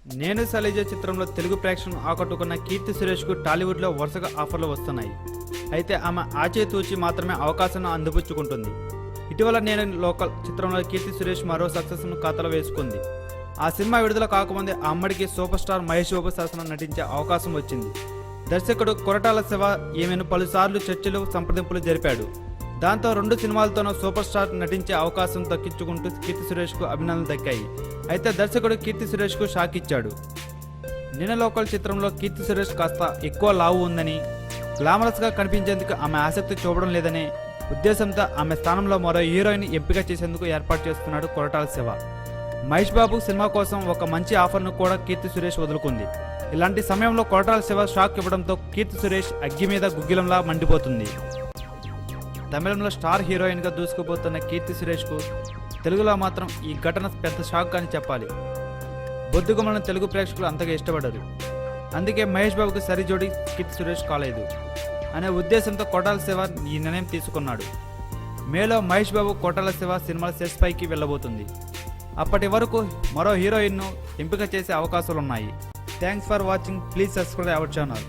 నేను శైలజ చిత్రంలో తెలుగు ప్రేక్షకులను ఆకట్టుకున్న కీర్తి సురేష్కు టాలీవుడ్లో వరుసగా ఆఫర్లు వస్తున్నాయి. అయితే ఆమె ఆచితూచి మాత్రమే అవకాశాన్ని అందిపుచ్చుకుంటుంది. ఇటీవల నేను లోకల్ చిత్రంలో కీర్తి సురేష్ మరో సక్సెస్ను ఖాతాలో వేసుకుంది. ఆ సినిమా విడుదల కాకముందే ఆ అమ్మడికి సూపర్ స్టార్ మహేష్ బాబు సరసన నటించే అవకాశం వచ్చింది. దర్శకుడు కొరటాల శివ ఈమెను పలుసార్లు చర్చలు సంప్రదింపులు జరిపాడు. దాంతో 2 సినిమాలతోనూ సూపర్ స్టార్ నటించే అవకాశం దక్కించుకుంటూ కీర్తి సురేష్కు అభినందనలు దక్కాయి. అయితే దర్శకుడు కీర్తి సురేష్కు షాక్ ఇచ్చాడు. నిన్న లోకల్ చిత్రంలో కీర్తి సురేష్ కాస్త ఎక్కువ లావు ఉందని, గ్లామరస్గా కనిపించేందుకు ఆమె ఆసక్తి చూపడం లేదనే ఉద్దేశంతో ఆమె స్థానంలో మరో హీరోయిన్ ఎంపిక చేసేందుకు ఏర్పాటు చేస్తున్నాడు కొరటాల శివ. మహేష్ బాబు సినిమా కోసం ఒక మంచి ఆఫర్ను కూడా కీర్తి సురేష్ వదులుకుంది. ఇలాంటి సమయంలో కొరటాల శివ షాక్ ఇవ్వడంతో కీర్తి సురేష్ అగ్గి మీద గుగ్గిలంలా మండిపోతుంది. తమిళంలో స్టార్ హీరోయిన్గా దూసుకుపోతున్న కీర్తి సురేష్కు తెలుగులో మాత్రం ఈ ఘటన పెద్ద షాక్ అని చెప్పాలి. బొద్దుగుమ్మలను తెలుగు ప్రేక్షకులు అంతగా ఇష్టపడరు. అందుకే మహేష్ బాబుకు సరిజోడి కీర్తి సురేష్ కాలేదు అనే ఉద్దేశంతో కొరటాల శివ ఈ నిర్ణయం తీసుకున్నాడు. మేలో మహేష్ బాబు కొరటాల శివ సినిమాల సెట్స్ పైకి వెళ్ళబోతుంది. అప్పటి వరకు మరో హీరోయిన్ను ఎంపిక చేసే అవకాశాలున్నాయి. Thanks for watching. Please subscribe our channel.